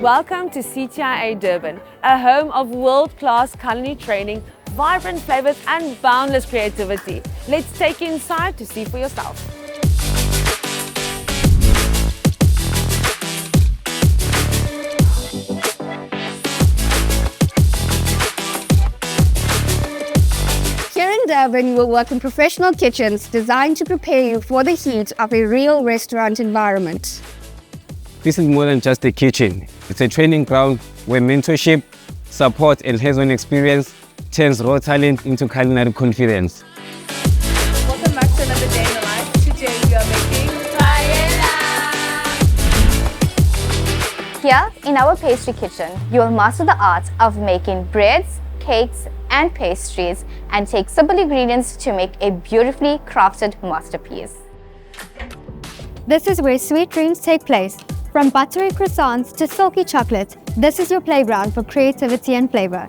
Welcome to CTIA Durban, a home of world-class culinary training, vibrant flavors and boundless creativity. Let's take you inside to see for yourself. Here in Durban, you will work in professional kitchens designed to prepare you for the heat of a real restaurant environment. This is more than just a kitchen. It's a training ground where mentorship, support and hands-on experience turns raw talent into culinary confidence. Welcome back to another day in the life. Today we are making paella. Here, in our pastry kitchen, you will master the art of making breads, cakes and pastries and take simple ingredients to make a beautifully crafted masterpiece. This is where sweet dreams take place. From buttery croissants to silky chocolate, this is your playground for creativity and flavor.